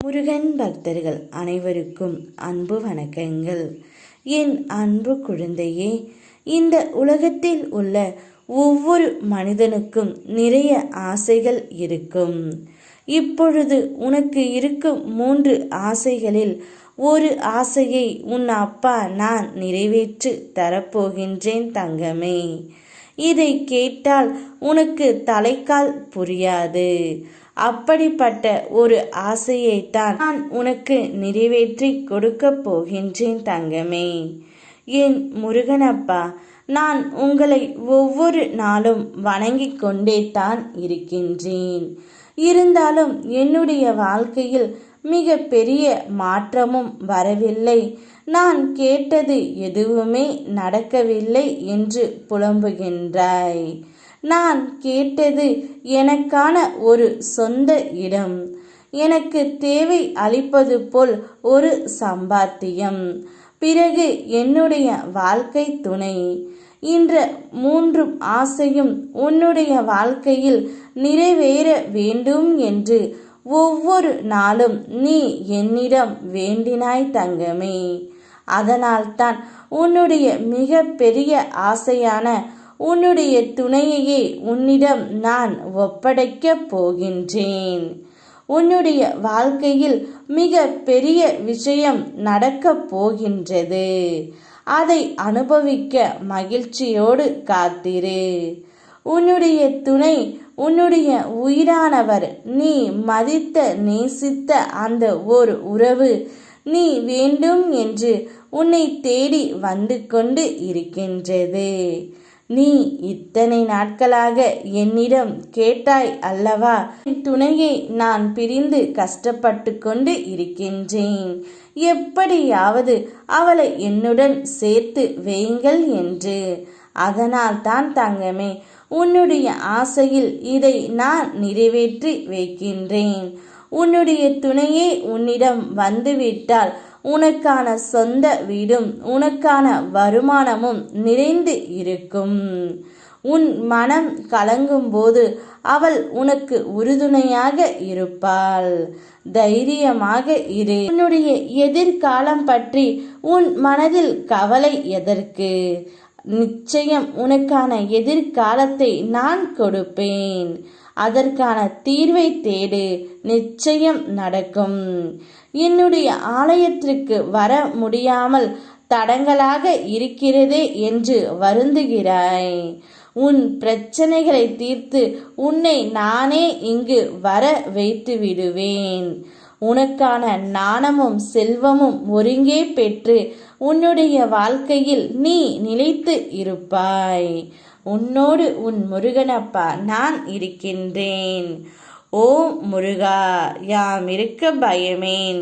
முருகன் பக்தர்கள் அனைவருக்கும் அன்பு வணக்கங்கள். என் அன்பு குழந்தையே, இந்த உலகத்தில் உள்ள ஒவ்வொரு மனிதனுக்கும் நிறைய ஆசைகள் இருக்கும். இப்பொழுது உனக்கு இருக்கும் 3 ஆசைகளில் ஒரு ஆசையை உன் அப்பா நான் நிறைவேற்றி தரப்போகின்றேன் தங்கமே. இதை கேட்டால் உனக்கு தலைக்கால் புரியாது. அப்படிப்பட்ட ஒரு ஆசையைத்தான் நான் உனக்கு நிறைவேற்றி கொடுக்க போகின்றேன் தங்கமே. என் முருகனப்பா, நான் உங்களை ஒவ்வொரு நாளும் வணங்கிக் கொண்டே தான் இருக்கின்றேன். இருந்தாலும் என்னுடைய வாழ்க்கையில் மிக பெரிய மாற்றமும் வரவில்லை. நான் கேட்டது எதுவுமே நடக்கவில்லை என்று புலம்புகின்றாய். நான் கேட்டது எனக்கான ஒரு சொந்த இடம், எனக்கு தேவை அளிப்பது போல் ஒரு சம்பாத்தியம், பிறகு என்னுடைய வாழ்க்கை துணை. இந்த 3 ஆசையும் உன்னுடைய வாழ்க்கையில் நிறைவேற வேண்டும் என்று ஒவ்வொரு நாளும் நீ என்னிடம் வேண்டினாய் தங்கமே. அதனால்தான் உன்னுடைய மிக பெரிய ஆசையான உன்னுடைய துணையையே உன்னிடம் நான் ஒப்படைக்கப் போகின்றேன். உன்னுடைய வாழ்க்கையில் மிக பெரிய விஷயம் நடக்கப் போகின்றது. அதை அனுபவிக்க மகிழ்ச்சியோடு காத்திரு. உன்னுடைய துணை, உன்னுடைய உயிரானவர், நீ மதித்த நேசித்த அந்த ஒரு உறவு நீ வேண்டும் என்று உன்னை தேடி வந்து கொண்டு இருக்கின்றது. நீ இத்தனை நாட்களாக என்னிடம் கேட்டாய் அல்லவா, என் துணையை நான் பிரிந்து கஷ்டப்பட்டு கொண்டு இருக்கின்றேன், எப்படியாவது அவளை என்னுடன் சேர்த்து வையுங்கள் என்று. அதனால் தான் தங்கமே, உன்னுடைய ஆசையில் இதை நான் நிறைவேற்றி வைக்கின்றேன். உன்னுடைய துணையே உன்னிடம் வந்துவிட்டால் உனக்கான சொந்த வீடும் உனக்கான வருமானமும் நிறைந்து இருக்கும். உன் மனம் கலங்கும் போது அவள் உனக்கு உறுதுணையாக இருப்பாள். தைரியமாக இரு. உன்னுடைய எதிர்காலம் பற்றி உன் மனதில் கவலை எதற்கு? நிச்சயம் உனக்கான எதிர்காலத்தை நான் கொடுப்பேன். அதற்கான தீர்வை தேடு, நிச்சயம் நடக்கும். என்னுடைய ஆலயத்திற்கு வர முடியாமல் தடங்கலாக இருக்கிறதே என்று வருந்துகிறாய். உன் பிரச்சனைகளை தீர்த்து உன்னை நானே இங்கு வர வைத்து விடுவேன். உனக்கான ஞானமும் செல்வமும் ஒருங்கே பெற்று உன்னுடைய வாழ்க்கையில் நீ நிலைத்து இருப்பாய். உன்னோடு உன் முருகனப்பா நான் இருக்கின்றேன். ஓ முருகா, யாம் இருக்க பயமேன்.